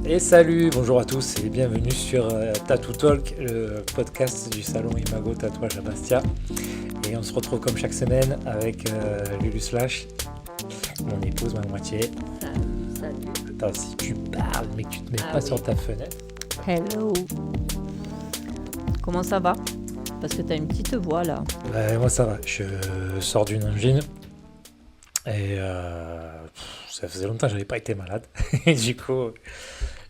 Et salut, bonjour à tous et bienvenue sur Tattoo Talk, le podcast du salon Imago Tatouage à Bastia. Et on se retrouve comme chaque semaine avec Lulu Slash, mon épouse, ma moitié. Salut. Attends, si tu parles mais que tu te mets pas oui. sur ta fenêtre. Hello. Comment ça va? Parce que t'as une petite voix là. Moi ça va, je sors d'une angine et ça faisait longtemps que je n'avais pas été malade. Et du coup,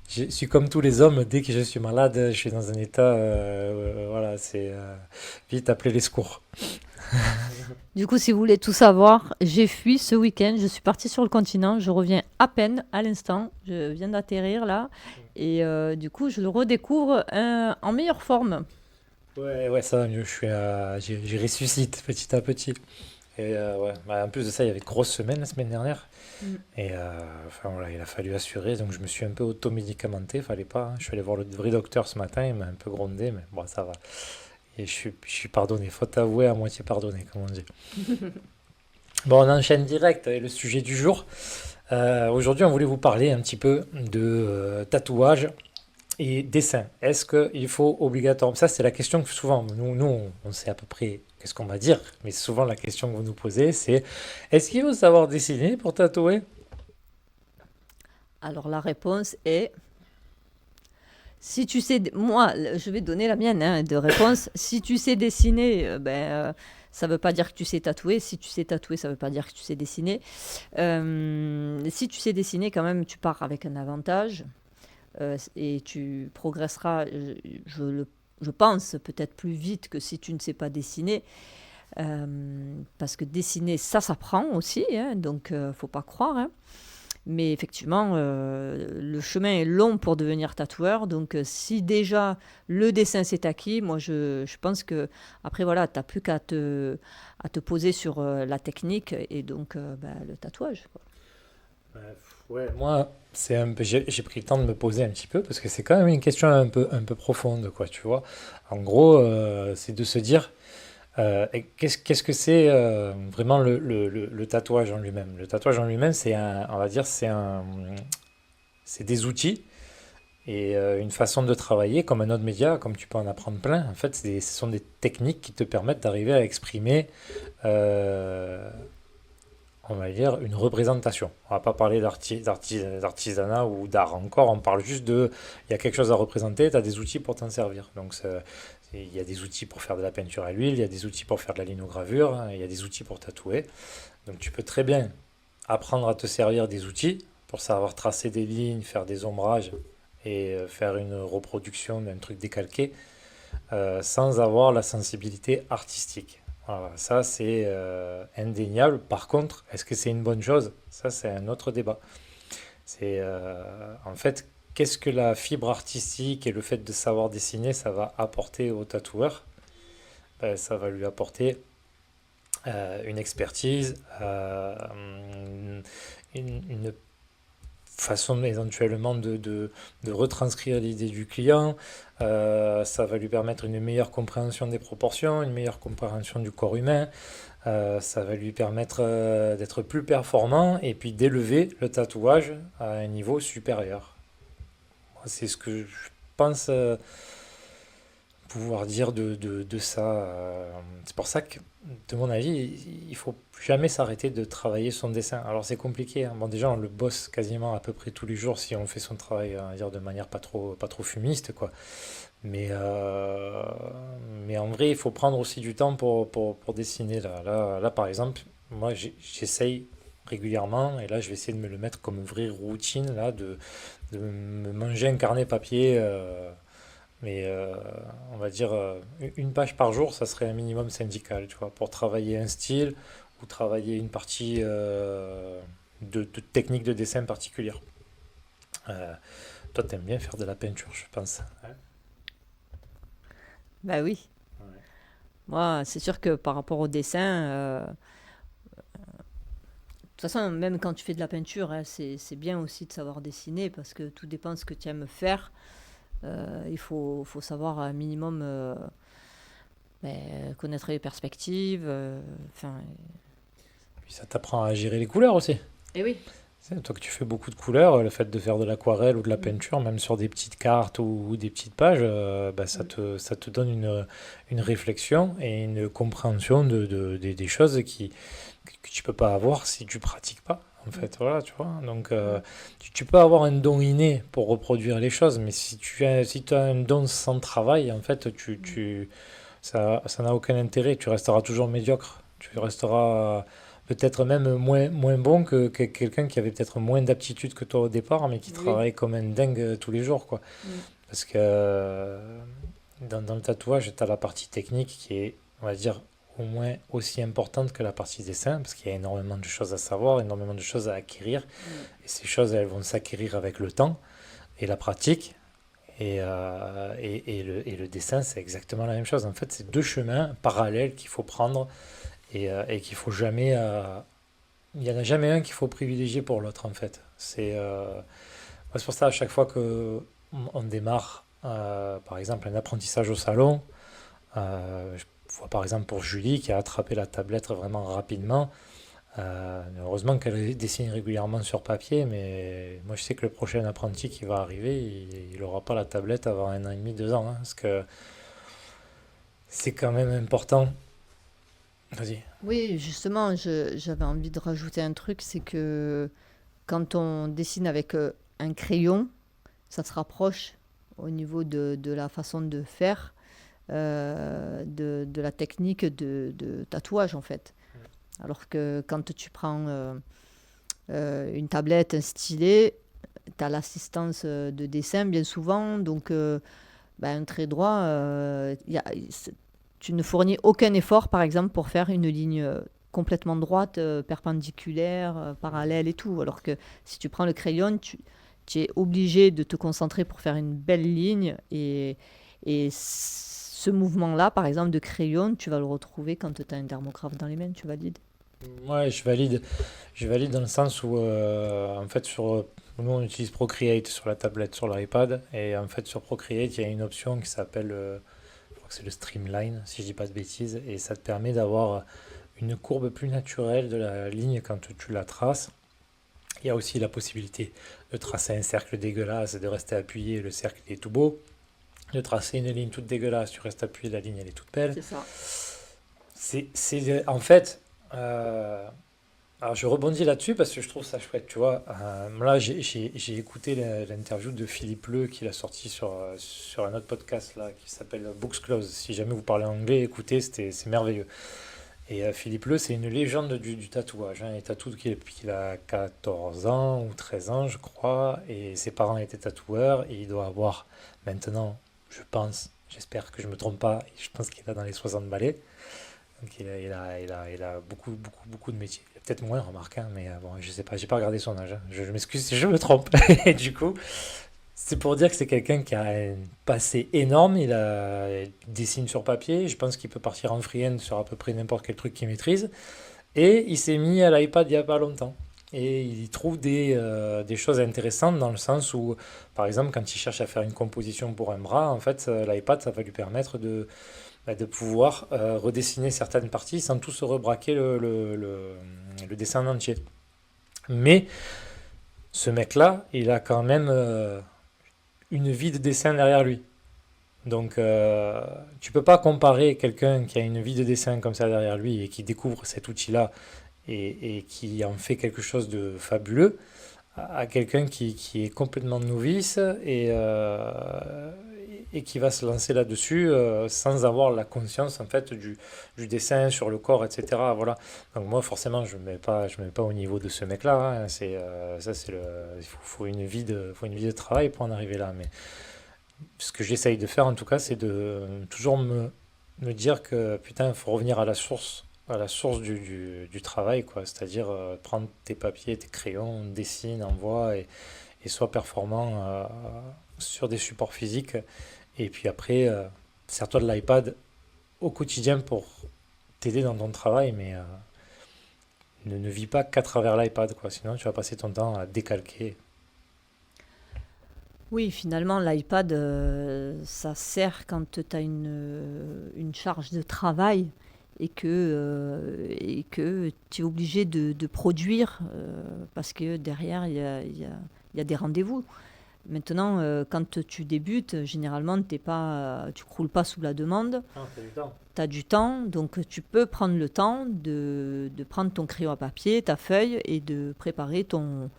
je suis comme tous les hommes, dès que je suis malade, je suis dans un état, voilà, c'est vite appeler les secours. Du coup, si vous voulez tout savoir, j'ai fui ce week-end. Je suis partie sur le continent. Je reviens à peine à l'instant. Je viens d'atterrir là. Et du coup, je le redécouvre en meilleure forme. Ouais, ça va mieux, j'y ressuscite petit à petit. Et ouais, en plus de ça, il y avait de grosses semaines la semaine dernière. Et enfin voilà, il a fallu assurer, donc je me suis un peu automédicamenté, fallait pas, hein. Je suis allé voir le vrai docteur ce matin, il m'a un peu grondé, mais bon, ça va. Et je suis pardonné, faute avouée, à moitié pardonné, comme on dit. Bon, on enchaîne direct avec le sujet du jour. Aujourd'hui, on voulait vous parler un petit peu de tatouage et dessin. Est-ce qu'il faut obligatoirement... Ça, c'est la question que souvent, nous on sait à peu près qu'est-ce qu'on va dire, mais souvent la question que vous nous posez, c'est est-ce qu'il faut savoir dessiner pour tatouer? Alors la réponse est... Si tu sais... Moi, je vais donner la mienne de réponse. Si tu sais dessiner, ça ne veut pas dire que tu sais tatouer. Si tu sais tatouer, ça ne veut pas dire que tu sais dessiner. Si tu sais dessiner, quand même, tu pars avec un avantage. Et tu progresseras, je pense, peut-être plus vite que si tu ne sais pas dessiner. Parce que dessiner, ça s'apprend aussi, hein, donc faut pas croire. Hein. Mais effectivement, le chemin est long pour devenir tatoueur. Donc, si déjà le dessin s'est acquis, moi, je pense que après, voilà, tu n'as plus à te poser sur la technique et donc le tatouage. Quoi. Ouais, moi, j'ai pris le temps de me poser un petit peu parce que c'est quand même une question un peu profonde, quoi, tu vois. En gros, c'est de se dire et qu'est-ce que c'est vraiment le tatouage en lui-même. Le tatouage en lui-même, on va dire, c'est des outils et une façon de travailler comme un autre média, comme tu peux en apprendre plein. En fait, ce sont des techniques qui te permettent d'arriver à exprimer euh, on va dire, une représentation. On va pas parler d'artisanat ou d'art encore, on parle juste de, il y a quelque chose à représenter, tu as des outils pour t'en servir. Donc il y a des outils pour faire de la peinture à l'huile, il y a des outils pour faire de la linogravure, hein, il y a des outils pour tatouer. Donc tu peux très bien apprendre à te servir des outils pour savoir tracer des lignes, faire des ombrages et faire une reproduction d'un truc décalqué sans avoir la sensibilité artistique. Voilà, ça c'est indéniable. Par contre, est-ce que c'est une bonne chose? Ça c'est un autre débat. C'est en fait qu'est-ce que la fibre artistique et le fait de savoir dessiner, ça va apporter au tatoueur? Ben, ça va lui apporter une expertise, une façon éventuellement de retranscrire l'idée du client. Ça va lui permettre une meilleure compréhension des proportions, une meilleure compréhension du corps humain. Ça va lui permettre d'être plus performant et puis d'élever le tatouage à un niveau supérieur. C'est ce que je pense pouvoir dire de ça. C'est pour ça que, de mon avis, il faut jamais s'arrêter de travailler son dessin. Alors c'est compliqué, hein. Bon, déjà, on le bosse quasiment à peu près tous les jours si on fait son travail, on va dire, de manière pas trop fumiste, quoi. Mais en vrai, il faut prendre aussi du temps pour dessiner. Là, par exemple, moi, j'essaye régulièrement, et là, je vais essayer de me le mettre comme vraie routine, là, de me manger un carnet papier. Mais on va dire une page par jour, ça serait un minimum syndical, tu vois, pour travailler un style ou travailler une partie de technique de dessin particulière. Euh, Toi, t'aimes bien faire de la peinture, je pense. Ouais. Bah oui. Ouais. Moi, c'est sûr que par rapport au dessin, de toute façon, même quand tu fais de la peinture, hein, c'est bien aussi de savoir dessiner parce que tout dépend de ce que tu aimes faire. Il faut savoir un minimum connaître les perspectives. Enfin, Puis ça t'apprend à gérer les couleurs aussi. et oui. Toi que tu fais beaucoup de couleurs, le fait de faire de l'aquarelle ou de la Mm. peinture, même sur des petites cartes ou des petites pages, bah, Mm. ça te donne une réflexion et une compréhension des choses que tu peux pas avoir si tu pratiques pas. En Mm. fait, voilà, tu vois. Donc, Mm. tu peux avoir un don inné pour reproduire les choses, mais si tu as un don sans travail, en fait, Mm. ça n'a aucun intérêt. Tu resteras toujours médiocre. Tu resteras peut-être même moins bon que quelqu'un qui avait peut-être moins d'aptitude que toi au départ, mais qui Oui. travaille comme un dingue tous les jours, quoi. Mm. Parce que dans le tatouage, tu as la partie technique qui est, on va dire, au moins aussi importante que la partie dessin, parce qu'il y a énormément de choses à savoir, énormément de choses à acquérir. Mm. Et ces choses, elles vont s'acquérir avec le temps et la pratique. Et le dessin, c'est exactement la même chose. En fait, c'est deux chemins parallèles qu'il faut prendre et qu'il faut jamais. Il n'y en a jamais un qu'il faut privilégier pour l'autre, en fait. C'est pour ça, à chaque fois que on démarre, par exemple, un apprentissage au salon, je vois par exemple pour Julie qui a attrapé la tablette vraiment rapidement. Heureusement qu'elle dessine régulièrement sur papier, mais moi je sais que le prochain apprenti qui va arriver, il n'aura pas la tablette avant 1 an et demi, 2 ans, hein, parce que c'est quand même important. Vas-y. Oui, justement, j'avais envie de rajouter un truc, c'est que quand on dessine avec un crayon, ça se rapproche au niveau de la façon de faire, de la technique de tatouage en fait. Alors que quand tu prends une tablette, un stylet, tu as l'assistance de dessin bien souvent, donc ben, un trait droit, tu ne fournis aucun effort par exemple pour faire une ligne complètement droite, perpendiculaire, parallèle et tout. Alors que si tu prends le crayon, tu es obligé de te concentrer pour faire une belle ligne et ce mouvement-là, par exemple, de crayon, tu vas le retrouver quand tu as un thermographe dans les mains, tu valides. Ouais, je valide. Je valide dans le sens où, en fait, nous on utilise Procreate sur la tablette, sur l'iPad, et en fait sur Procreate, il y a une option qui s'appelle, je crois que c'est le Streamline, si je dis pas de bêtises, et ça te permet d'avoir une courbe plus naturelle de la ligne quand tu la traces. Il y a aussi la possibilité de tracer un cercle dégueulasse et de rester appuyé, le cercle est tout beau. De tracer une ligne toute dégueulasse, tu restes appuyé, la ligne elle est toute belle. C'est ça. En fait, alors je rebondis là-dessus parce que je trouve ça chouette, tu vois. Là, j'ai écouté l'interview de Philippe Leu qu'il a sorti sur un autre podcast là qui s'appelle Books Close. Si jamais vous parlez anglais, écoutez, c'est merveilleux. Et Philippe Leu, c'est une légende du tatouage, hein. Il tatoue depuis qu'il a 14 ans ou 13 ans, je crois. Et ses parents étaient tatoueurs. Et il doit avoir maintenant, je pense, j'espère que je me trompe pas, je pense qu'il a dans les 60 balais. Donc il a beaucoup, beaucoup, beaucoup de métiers. Il a peut-être moins, remarque, hein, mais bon, je sais pas, j'ai pas regardé son âge, hein. Je m'excuse si je me trompe. Et du coup, c'est pour dire que c'est quelqu'un qui a un passé énorme. Il dessine sur papier. Je pense qu'il peut partir en freehand sur à peu près n'importe quel truc qu'il maîtrise. Et il s'est mis à l'iPad il n'y a pas longtemps. Et il trouve des choses intéressantes dans le sens où, par exemple, quand il cherche à faire une composition pour un bras, en fait, l'iPad, ça va lui permettre de pouvoir redessiner certaines parties sans tout se rebraquer le dessin en entier. Mais ce mec-là, il a quand même une vie de dessin derrière lui. Donc, tu peux pas comparer quelqu'un qui a une vie de dessin comme ça derrière lui et qui découvre cet outil-là et qui en fait quelque chose de fabuleux à quelqu'un qui est complètement novice et qui va se lancer là-dessus sans avoir la conscience en fait du dessin sur le corps, etc. Voilà. Donc moi forcément je mets pas au niveau de ce mec-là, hein. Faut faut une vie de travail pour en arriver là. Mais ce que j'essaye de faire en tout cas, c'est de toujours me dire que putain, il faut revenir à la source du travail, quoi. C'est-à-dire prendre tes papiers, tes crayons, dessine, envoie et sois performant sur des supports physiques. Et puis après, sers-toi de l'iPad au quotidien pour t'aider dans ton travail, mais ne vis pas qu'à travers l'iPad, quoi. Sinon, tu vas passer ton temps à décalquer. Oui, finalement, l'iPad, ça sert quand tu as une charge de travail et que tu es obligé de produire parce que derrière, il y a des rendez-vous. Maintenant, quand tu débutes, généralement, tu croules pas sous la demande. Ah, t'as du temps. Tu as du temps, donc tu peux prendre le temps de prendre ton crayon à papier, ta feuille, et de préparer ton,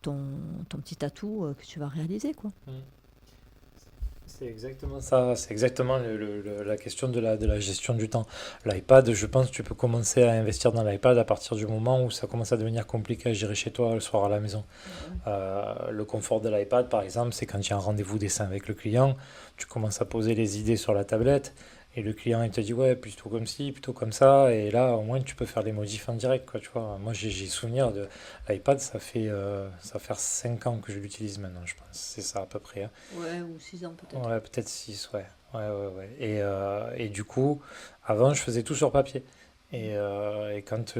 ton petit atout que tu vas réaliser, quoi. Mm. C'est exactement ça, c'est exactement la question de la gestion du temps. L'iPad, je pense que tu peux commencer à investir dans l'iPad à partir du moment où ça commence à devenir compliqué à gérer chez toi le soir à la maison. Le confort de l'iPad, par exemple, c'est quand il y a un rendez-vous dessin avec le client, tu commences à poser les idées sur la tablette et le client il te dit ouais, plutôt comme ci, plutôt comme ça, et là au moins tu peux faire les modifs en direct, quoi, tu vois. Moi j'ai souvenir de l'iPad, ça fait 5 ans que je l'utilise maintenant, je pense. C'est ça à peu près, hein. Ouais, ou 6 ans peut-être. Ouais, peut-être 6 ouais. Ouais, ouais, ouais. Et du coup, avant, je faisais tout sur papier. Et quand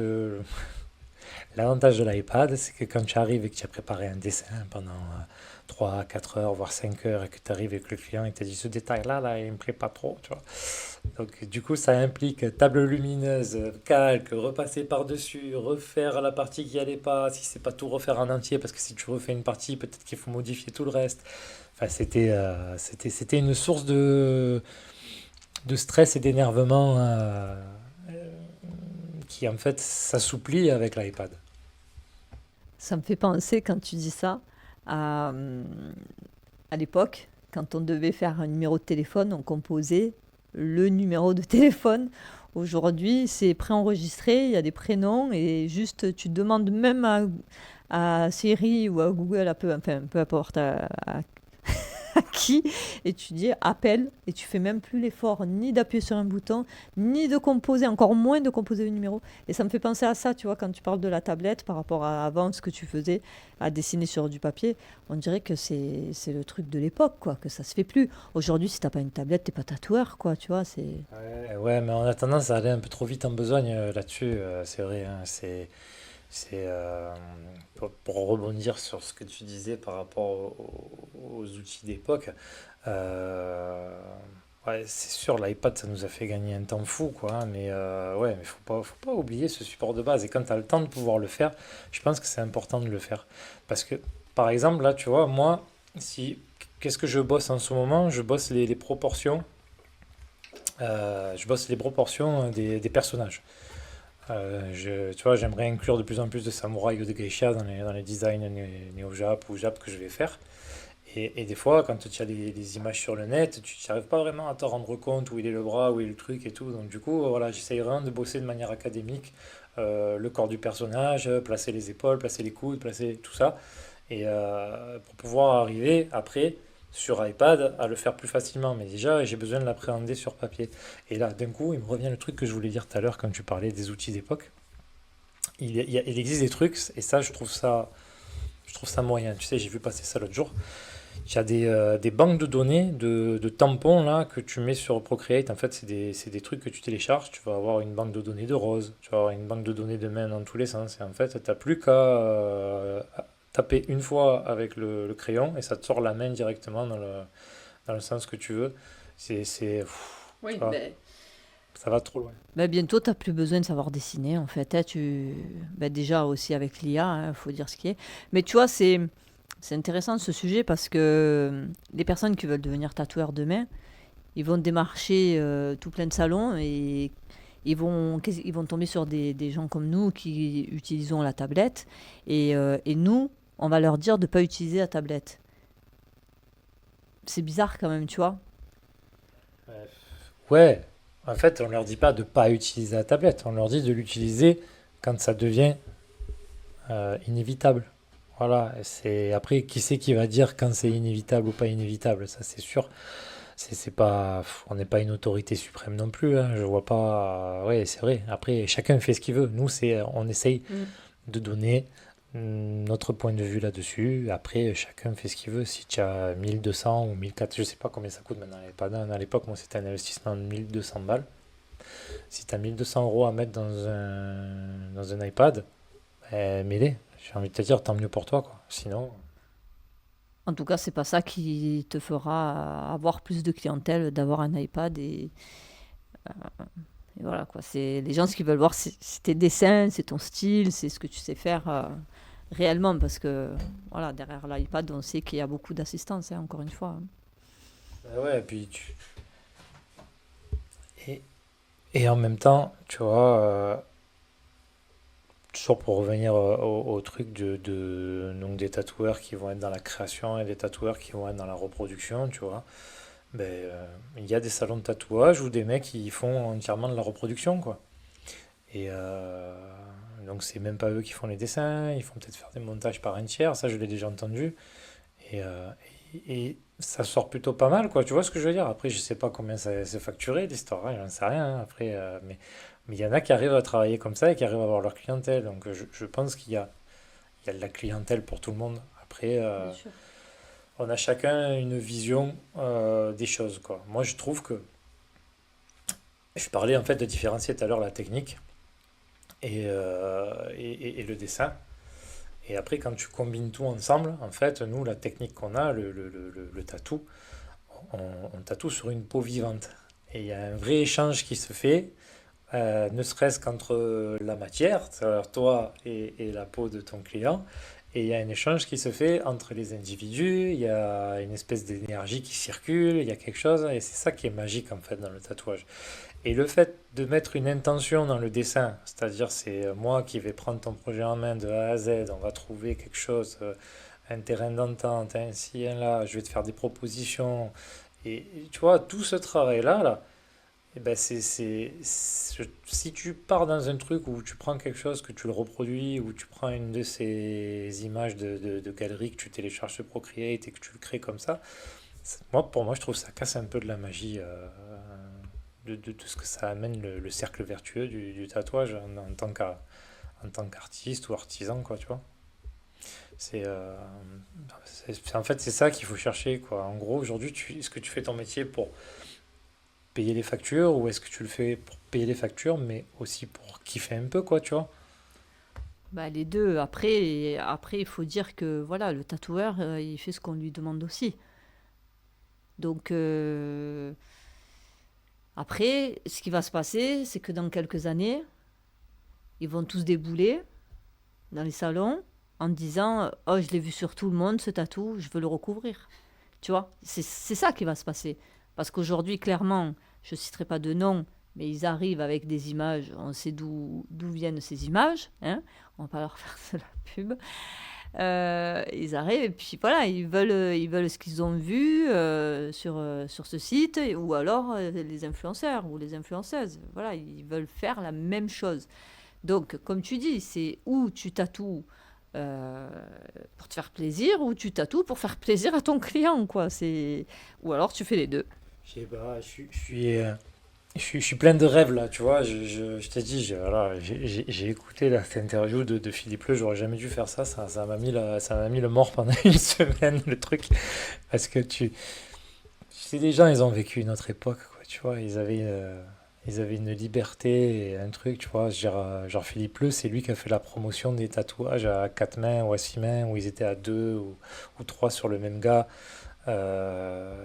l'avantage de l'iPad, c'est que quand tu arrives et que tu as préparé un dessin pendant 3, 4 heures, voire 5 heures, et que tu arrives avec le client et te dit ce détail-là, là, il me plaît pas trop, tu vois. Donc, du coup, ça implique table lumineuse, calque, repasser par-dessus, refaire la partie qui allait pas, si c'est pas tout refaire en entier, parce que si tu refais une partie, peut-être qu'il faut modifier tout le reste. Enfin, c'était une source de stress et d'énervement qui, en fait, s'assouplit avec l'iPad. Ça me fait penser, quand tu dis ça, à, à l'époque, quand on devait faire un numéro de téléphone, on composait le numéro de téléphone. Aujourd'hui, c'est préenregistré, il y a des prénoms, et juste tu demandes même à Siri ou à Google, enfin, peu importe à qui, et tu dis appelle, et tu fais même plus l'effort ni d'appuyer sur un bouton, ni de composer, encore moins de composer le numéro. Et ça me fait penser à ça, tu vois, quand tu parles de la tablette par rapport à avant, ce que tu faisais à dessiner sur du papier, on dirait que c'est le truc de l'époque, quoi, que ça se fait plus. Aujourd'hui, si t'as pas une tablette, t'es pas tatoueur, quoi, tu vois, c'est... Ouais, ouais, mais on a tendance à aller un peu trop vite en besogne là-dessus, c'est vrai, hein, c'est pour rebondir sur ce que tu disais par rapport aux outils d'époque. euh, ouais, c'est sûr, l'iPad, ça nous a fait gagner un temps fou, quoi, hein, mais ouais, mais faut pas oublier ce support de base. Et quand tu as le temps de pouvoir le faire, je pense que c'est important de le faire. Parce que, par exemple, là, tu vois, moi, si, qu'est-ce que je bosse en ce moment? Je bosse les proportions. Je bosse les proportions des personnages. Tu vois, j'aimerais inclure de plus en plus de samouraïs ou de geishas dans les designs néo-jap ou jap que je vais faire. Et des fois, quand tu as les images sur le net, tu n'arrives pas vraiment à te rendre compte où il est le bras, où est le truc et tout. Donc du coup, voilà, j'essaye vraiment de bosser de manière académique le corps du personnage, placer les épaules, placer les coudes, placer tout ça. Et pour pouvoir arriver après sur iPad à le faire plus facilement. Mais déjà, j'ai besoin de l'appréhender sur papier. Et là, d'un coup, il me revient le truc que je voulais dire tout à l'heure quand tu parlais des outils d'époque. Il existe des trucs, et ça, je trouve ça moyen. Tu sais, j'ai vu passer ça l'autre jour. Il y a des banques de données, de tampons là, que tu mets sur Procreate. En fait, c'est des trucs que tu télécharges. Tu vas avoir une banque de données de roses, tu vas avoir une banque de données de mains dans tous les sens. Et en fait, tu n'as plus qu'à taper une fois avec le crayon et ça te sort la main directement dans le sens que tu veux. Tu Oui, vois, ben, ça va trop loin. ben bientôt, tu n'as plus besoin de savoir dessiner, en fait, hein. Ben déjà aussi avec l'IA, il faut dire ce qui est. Mais tu vois, c'est intéressant ce sujet parce que les personnes qui veulent devenir tatoueurs demain, ils vont démarcher tout plein de salons et ils vont tomber sur des gens comme nous qui utilisons la tablette. Et nous, on va leur dire de ne pas utiliser la tablette. C'est bizarre quand même, tu vois. Ouais, en fait, on leur dit pas de pas utiliser la tablette, on leur dit de l'utiliser quand ça devient inévitable. Voilà, c'est après qui c'est qui va dire quand c'est inévitable ou pas inévitable, ça c'est sûr. C'est pas, on n'est pas une autorité suprême non plus, hein, je vois pas. Ouais, c'est vrai. Après, chacun fait ce qu'il veut. Nous, on essaye Mm. de donner notre point de vue là-dessus. Après, chacun fait ce qu'il veut. Si tu as 1200 ou 1400, je sais pas combien ça coûte maintenant. À l'époque, moi, c'était un investissement de 1200 balles. Si tu as 1200 euros à mettre dans un iPad, mets-les. J'ai envie de te dire, tant mieux pour toi, quoi. Sinon, En tout cas, c'est pas ça qui te fera avoir plus de clientèle d'avoir un iPad Et voilà, quoi. C'est les gens, ce qu'ils veulent voir, c'est tes dessins, c'est ton style, c'est ce que tu sais faire réellement. Parce que, voilà, derrière l'iPad, on sait qu'il y a beaucoup d'assistance, hein, encore une fois, hein. Bah ouais, et puis et, et en même temps, tu vois, toujours pour revenir au truc donc des tatoueurs qui vont être dans la création et des tatoueurs qui vont être dans la reproduction, tu vois. Ben, il y a des salons de tatouage où des mecs qui font entièrement de la reproduction, quoi. Et donc c'est même pas eux qui font les dessins, ils font peut-être faire des montages par un tiers, ça je l'ai déjà entendu. Et, et ça sort plutôt pas mal, quoi. Tu vois ce que je veux dire? Après, je sais pas combien ça s'est facturé l'histoire, hein, j'en sais rien, hein. Après, mais il y en a qui arrivent à travailler comme ça et qui arrivent à avoir leur clientèle. Donc je pense il y a de la clientèle pour tout le monde. Après, Bien sûr. on a chacun une vision des choses, quoi. Moi, je trouve que je parlais en fait de différencier tout à l'heure la technique et le dessin. Et après, quand tu combines tout ensemble, en fait, nous, la technique qu'on a, le tatou, on, on tatoue sur une peau vivante. Et il y a un vrai échange qui se fait, ne serait-ce qu'entre la matière, c'est-à-dire toi et la peau de ton client. Et il y a un échange qui se fait entre les individus, il y a une espèce d'énergie qui circule, il y a quelque chose, et c'est ça qui est magique en fait dans le tatouage. Et le fait de mettre une intention dans le dessin, c'est-à-dire c'est moi qui vais prendre ton projet en main de A à Z, on va trouver quelque chose, un terrain d'entente, un ci, un là, je vais te faire des propositions. Et tu vois, tout ce travail-là, là, eh ben si tu pars dans un truc où tu prends quelque chose, que tu le reproduis, ou tu prends une de ces images de galerie que tu télécharges sur Procreate et que tu le crées comme ça, moi, pour moi, je trouve que ça casse un peu de la magie de ce que ça amène le cercle vertueux du tatouage en tant qu'artiste ou artisan, quoi, tu vois. C'est, euh, en fait, c'est ça qu'il faut chercher, quoi. En gros, aujourd'hui, est-ce que tu fais ton métier pour payer les factures ou est-ce que tu le fais pour payer les factures, mais aussi pour kiffer un peu, quoi, tu vois? Bah, les deux. Après, il faut dire que voilà, le tatoueur, il fait ce qu'on lui demande aussi. Donc, après, ce qui va se passer, c'est que dans quelques années, ils vont tous débouler dans les salons en disant oh, je l'ai vu sur tout le monde, ce tatou, je veux le recouvrir. Tu vois, c'est ça qui va se passer. Parce qu'aujourd'hui, clairement, je ne citerai pas de nom, mais ils arrivent avec des images, on sait d'où viennent ces images, hein, on va pas leur faire de la pub. Ils arrivent et puis voilà, ils veulent ce qu'ils ont vu sur ce site, ou alors les influenceurs ou les influenceuses. Voilà, ils veulent faire la même chose. Donc, comme tu dis, c'est où tu tatoues euh, pour te faire plaisir ou tu tatoues pour faire plaisir à ton client, quoi. Ou alors tu fais les deux. Je sais pas, je suis plein de rêves là, tu vois. Je t'ai dit, voilà, j'ai écouté là, cette interview de Philippe Leu, j'aurais jamais dû faire ça, ça m'a mis ça m'a mis le mort pendant une semaine, le truc. Parce que tu sais, les gens, ils ont vécu une autre époque, quoi, tu vois. Ils avaient une liberté et un truc, tu vois. Genre Philippe Leu, c'est lui qui a fait la promotion des tatouages à quatre mains ou à six mains, où ils étaient à deux ou trois sur le même gars. Euh,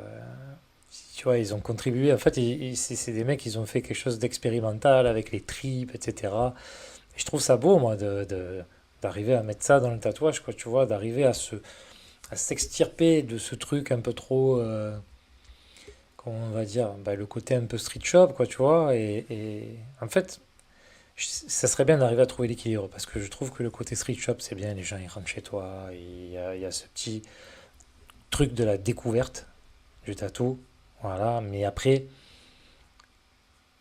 Tu vois, ils ont contribué. En fait, c'est des mecs, ils ont fait quelque chose d'expérimental avec les tripes, etc. Et je trouve ça beau, moi, d'arriver à mettre ça dans le tatouage, quoi, tu vois, d'arriver à s'extirper de ce truc un peu trop, comment on va dire, bah, le côté un peu street shop, quoi, tu vois. Et en fait, ça serait bien d'arriver à trouver l'équilibre, parce que je trouve que le côté street shop, c'est bien, les gens, ils rentrent chez toi, il y a ce petit truc de la découverte du tatou. Voilà, mais après,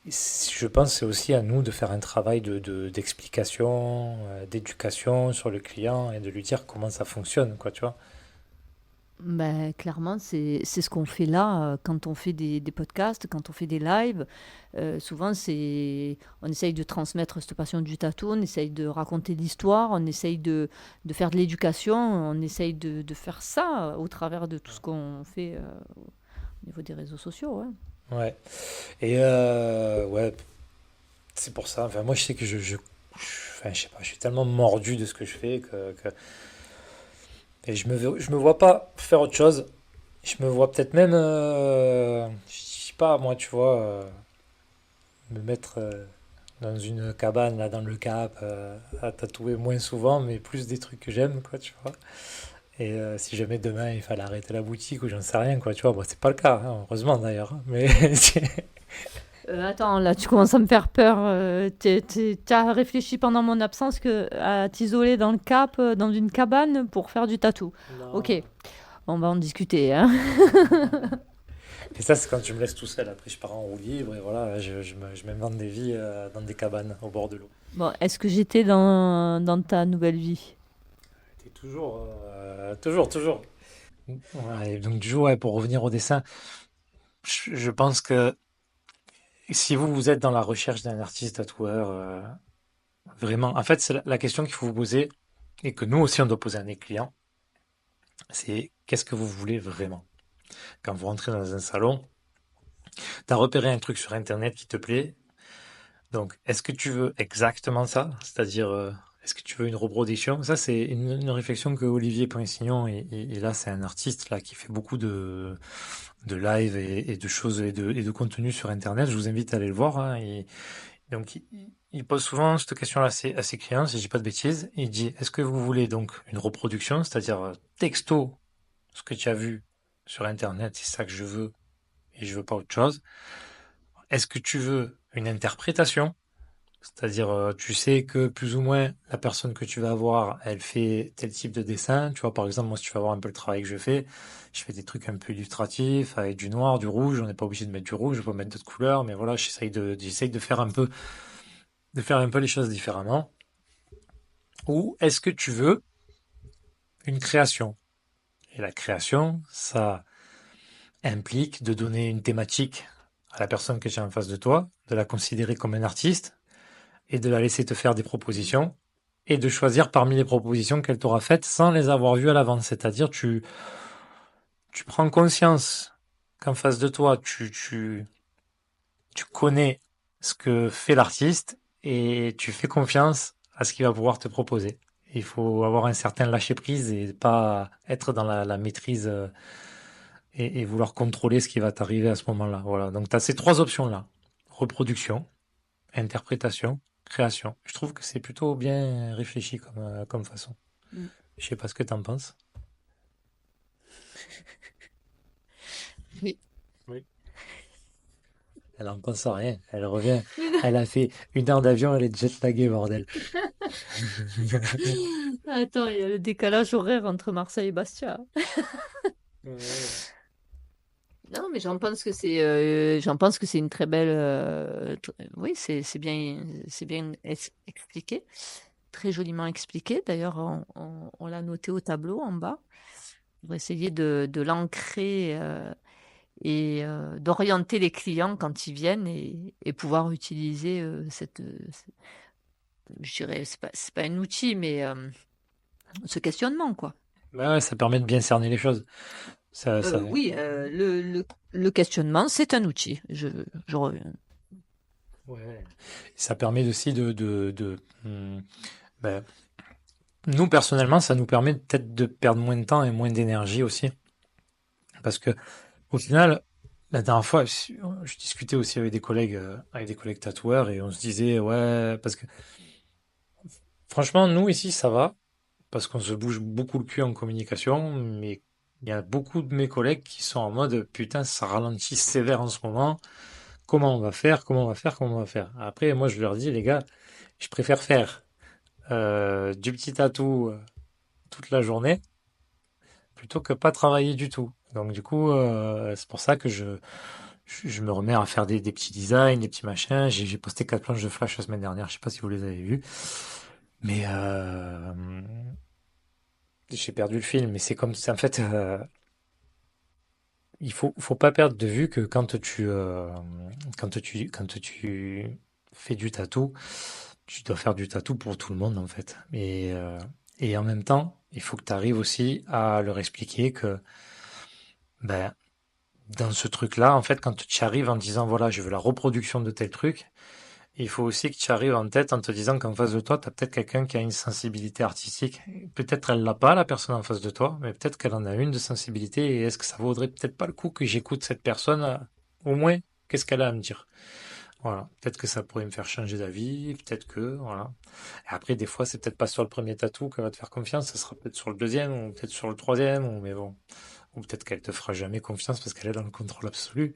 je pense que c'est aussi à nous de faire un travail d'explication, d'éducation sur le client et de lui dire comment ça fonctionne, quoi, tu vois. Ben, clairement, c'est ce qu'on fait là quand on fait des podcasts, quand on fait des lives. Souvent, on essaye de transmettre cette passion du tatou, on essaye de raconter l'histoire, on essaye de faire de l'éducation, on essaye de faire ça au travers de tout ce qu'on fait au niveau des réseaux sociaux. Ouais. Ouais. Et ouais, c'est pour ça. Enfin, moi, je sais que enfin, je sais pas, je suis tellement mordu de ce que je fais et je me vois pas faire autre chose. Je me vois peut-être même, je sais pas, moi, tu vois, me mettre dans une cabane là dans le Cap à tatouer moins souvent, mais plus des trucs que j'aime, quoi, tu vois. Et si jamais demain il fallait arrêter la boutique ou j'en sais rien, quoi, tu vois. Bon, c'est pas le cas, hein, heureusement d'ailleurs, hein, mais Attends, là, tu commences à me faire peur. T'as réfléchi pendant mon absence à t'isoler dans le Cap, dans une cabane pour faire du tatou. Ok, non, on va en discuter, hein. non. Et ça, c'est quand tu me laisses tout seul. Après, je pars en roue libre et voilà, je m'invente des vies dans des cabanes au bord de l'eau. Bon, est-ce que j'étais dans ta nouvelle vie? T'es toujours, toujours. Ouais, et donc, du jour, ouais, pour revenir au dessin, je pense que si vous êtes dans la recherche d'un artiste tatoueur, vraiment, en fait, c'est la question qu'il faut vous poser et que nous aussi, on doit poser à nos clients, c'est qu'est-ce que vous voulez vraiment? Quand vous rentrez dans un salon, t'as repéré un truc sur Internet qui te plaît. Donc, est-ce que tu veux exactement ça? C'est-à-dire, est-ce que tu veux une reproduction? Ça, c'est une réflexion que Olivier Poinsignon, et là, c'est un artiste là qui fait beaucoup de live et de choses et de contenu sur Internet. Je vous invite à aller le voir, hein. Donc, il pose souvent cette question-là à ses clients, si je dis pas de bêtises. Il dit, est-ce que vous voulez donc une reproduction, c'est-à-dire texto, ce que tu as vu sur Internet, c'est ça que je veux et je veux pas autre chose. Est-ce que tu veux une interprétation? C'est-à-dire, tu sais que plus ou moins la personne que tu vas avoir, elle fait tel type de dessin. Tu vois, par exemple, moi, si tu vas voir un peu le travail que je fais des trucs un peu illustratifs avec du noir, du rouge. On n'est pas obligé de mettre du rouge, je peux mettre d'autres couleurs, mais voilà, j'essaye de faire un peu les choses différemment. Ou est-ce que tu veux une création? Et la création, ça implique de donner une thématique à la personne que tu as en face de toi, de la considérer comme un artiste et de la laisser te faire des propositions et de choisir parmi les propositions qu'elle t'aura faites sans les avoir vues à l'avance. C'est-à-dire, tu prends conscience qu'en face de toi, tu connais ce que fait l'artiste et tu fais confiance à ce qu'il va pouvoir te proposer. Il faut avoir un certain lâcher-prise et pas être dans la maîtrise et vouloir contrôler ce qui va t'arriver à ce moment-là. Voilà. Donc, tu as ces trois options-là. Reproduction, interprétation, création. Je trouve que c'est plutôt bien réfléchi comme façon. Mm. Je sais pas ce que t'en penses. Oui. Oui. Elle en pense à rien. Elle revient. Elle a fait 1 heure d'avion, elle est jet-laguée, bordel. Attends, il y a le décalage horaire entre Marseille et Bastia. Ouais. Non, mais j'en pense que c'est une très belle. Oui, c'est bien expliqué, très joliment expliqué. D'ailleurs, on l'a noté au tableau en bas pour essayer de l'ancrer et d'orienter les clients quand ils viennent et pouvoir utiliser je dirais, c'est pas un outil, mais ce questionnement, quoi. Bah ouais, ça permet de bien cerner les choses. Ça... Oui, le questionnement, c'est un outil. Je reviens. Ouais. Ça permet aussi ben, nous, personnellement, ça nous permet peut-être de perdre moins de temps et moins d'énergie aussi. Parce que, au final, la dernière fois, je discutais aussi avec des collègues tatoueurs et on se disait, ouais, parce que franchement, nous ici, ça va, parce qu'on se bouge beaucoup le cul en communication, mais il y a beaucoup de mes collègues qui sont en mode, putain, ça ralentit sévère en ce moment, comment on va faire, comment on va faire, comment on va faire. Après, moi, je leur dis, les gars, je préfère faire du petit tatou toute la journée plutôt que pas travailler du tout. Donc, du coup, c'est pour ça que je me remets à faire des petits designs, des petits machins. J'ai posté 4 planches de flash la semaine dernière, je sais pas si vous les avez vues. Mais j'ai perdu le fil, mais c'est comme ça. En fait, faut pas perdre de vue que quand tu fais du tatou, tu dois faire du tatou pour tout le monde, en fait. Et en même temps, il faut que tu arrives aussi à leur expliquer que, ben, dans ce truc-là, en fait, quand tu arrives en disant, voilà, je veux la reproduction de tel truc, il faut aussi que tu arrives en tête en te disant qu'en face de toi, tu as peut-être quelqu'un qui a une sensibilité artistique. Peut-être elle l'a pas, la personne en face de toi, mais peut-être qu'elle en a une de sensibilité. Et est-ce que ça vaudrait peut-être pas le coup que j'écoute cette personne, au moins, qu'est-ce qu'elle a à me dire? Voilà, peut-être que ça pourrait me faire changer d'avis, peut-être que, voilà. Et après, des fois, c'est peut-être pas sur le premier tatou qu'elle va te faire confiance, ça sera peut-être sur le deuxième, ou peut-être sur le troisième, ou mais bon. Ou peut-être qu'elle te fera jamais confiance parce qu'elle est dans le contrôle absolu.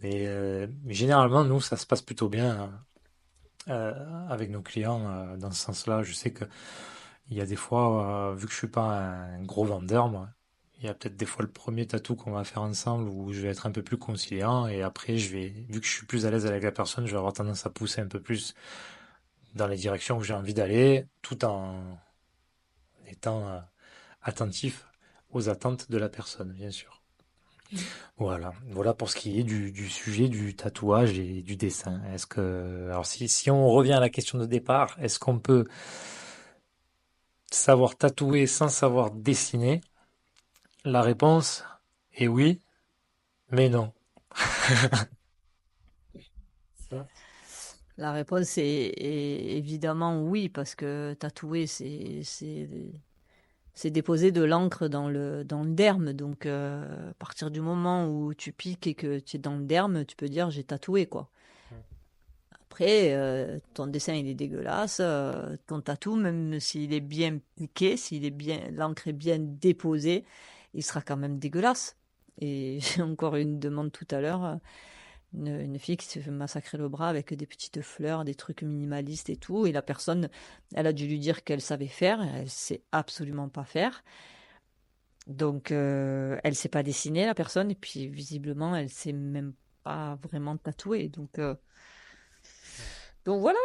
Mais généralement, nous, ça se passe plutôt bien avec nos clients dans ce sens-là. Je sais que il y a des fois, vu que je suis pas un gros vendeur, moi, il y a peut-être des fois le premier tatou qu'on va faire ensemble où je vais être un peu plus conciliant et après vu que je suis plus à l'aise avec la personne, je vais avoir tendance à pousser un peu plus dans les directions où j'ai envie d'aller, tout en étant attentif aux attentes de la personne, bien sûr. Mm. Voilà pour ce qui est du sujet du tatouage et du dessin. Alors si on revient à la question de départ, est-ce qu'on peut savoir tatouer sans savoir dessiner? La réponse est oui, mais non. Ça. La réponse est évidemment oui, parce que tatouer, c'est déposer de l'encre dans le derme. Donc, à partir du moment où tu piques et que tu es dans le derme, tu peux dire j'ai tatoué, quoi. Après, ton dessin, il est dégueulasse. Ton tatou, même s'il est bien piqué, l'encre est bien déposée, il sera quand même dégueulasse. Et j'ai encore eu une demande tout à l'heure, une fille qui s'est fait massacrer le bras avec des petites fleurs, des trucs minimalistes et tout. Et la personne, elle a dû lui dire qu'elle savait faire. Elle sait absolument pas faire. Donc, elle sait pas dessiner, la personne. Et puis, visiblement, elle sait même pas vraiment tatouer. Donc voilà,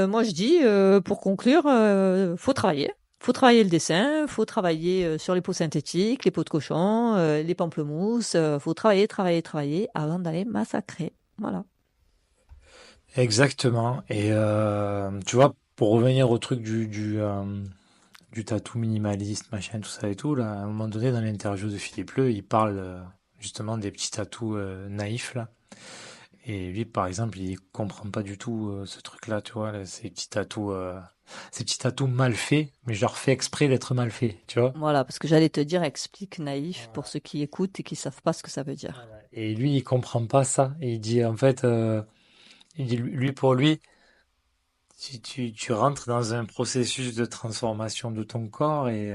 moi je dis, pour conclure, faut travailler. Faut travailler le dessin, faut travailler sur les peaux synthétiques, les peaux de cochon, les pamplemousses. Faut travailler, travailler, travailler avant d'aller massacrer. Voilà. Exactement. Et tu vois, pour revenir au truc du tatou minimaliste, machin, tout ça et tout, là, à un moment donné, dans l'interview de Philippe Leu, il parle justement des petits tatous naïfs, là. Et lui, par exemple, il comprend pas du tout ce truc-là, tu vois, là, ces petits tatous mal faits, mais genre fait exprès d'être mal faits, tu vois. Voilà, parce que j'allais te dire, explique naïf pour Voilà. ceux qui écoutent et qui savent pas ce que ça veut dire. Voilà. Et lui, il comprend pas ça. Et il dit, en fait, pour lui, si tu rentres dans un processus de transformation de ton corps et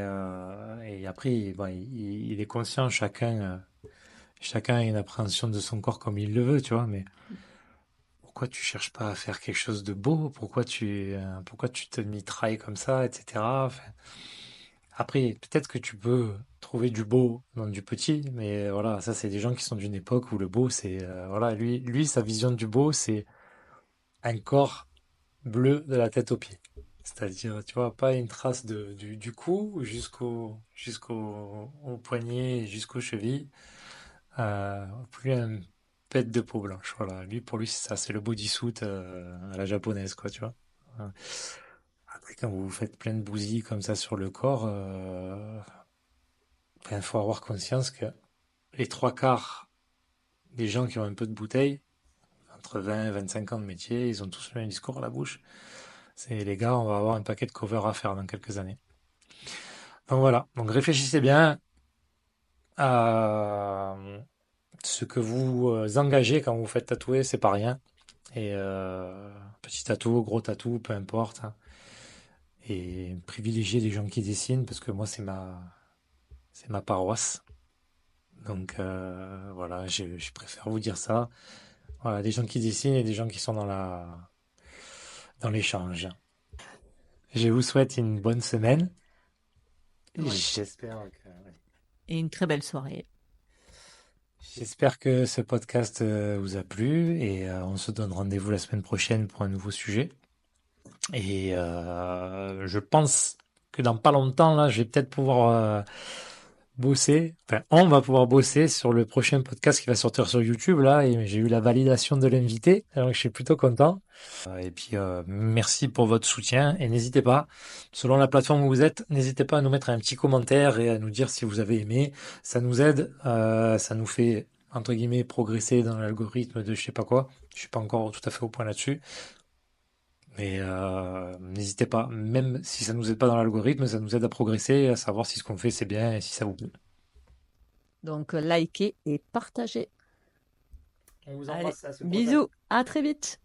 après, bon, il est conscient, chacun a une appréhension de son corps comme il le veut, tu vois, mais pourquoi tu cherches pas à faire quelque chose de beau? Pourquoi tu te mitrailles comme ça, etc. Enfin, après, peut-être que tu peux trouver du beau dans du petit, mais voilà, ça c'est des gens qui sont d'une époque où le beau, voilà, sa vision du beau, c'est un corps bleu de la tête aux pieds. C'est-à-dire, tu vois, pas une trace du cou au poignet, jusqu'aux chevilles, plus un pet de peau blanche. Voilà, pour lui, c'est ça, c'est le bodysuit à la japonaise, quoi, tu vois. Voilà. Après, quand vous faites plein de bousilles comme ça sur le corps, il faut avoir conscience que les trois quarts des gens qui ont un peu de bouteille, entre 20 et 25 ans de métier, ils ont tous le même discours à la bouche. C'est les gars, on va avoir un paquet de covers à faire dans quelques années. Donc voilà, donc réfléchissez bien à ce que vous engagez quand vous faites tatouer, c'est pas rien. Et petit tatou, gros tatou, peu importe, hein. Et privilégier les gens qui dessinent parce que moi c'est ma paroisse. Donc voilà, je préfère vous dire ça. Voilà, des gens qui dessinent et des gens qui sont dans l'échange. Je vous souhaite une bonne semaine. Oui. J'espère que Et une très belle soirée. J'espère que ce podcast vous a plu et on se donne rendez-vous la semaine prochaine pour un nouveau sujet. Et je pense que dans pas longtemps, là, je vais peut-être pouvoir bosser. Enfin, on va pouvoir bosser sur le prochain podcast qui va sortir sur YouTube, là. Et j'ai eu la validation de l'invité, donc je suis plutôt content. Et puis, merci pour votre soutien. Et n'hésitez pas, selon la plateforme où vous êtes, n'hésitez pas à nous mettre un petit commentaire et à nous dire si vous avez aimé. Ça nous aide, ça nous fait, entre guillemets, progresser dans l'algorithme de je sais pas quoi. Je suis pas encore tout à fait au point là-dessus. Mais n'hésitez pas, même si ça nous aide pas dans l'algorithme, ça nous aide à progresser, à savoir si ce qu'on fait c'est bien et si ça vous plaît. Donc, likez et partagez. On vous Allez, embrasse, à ce prochain. bisous, à très vite.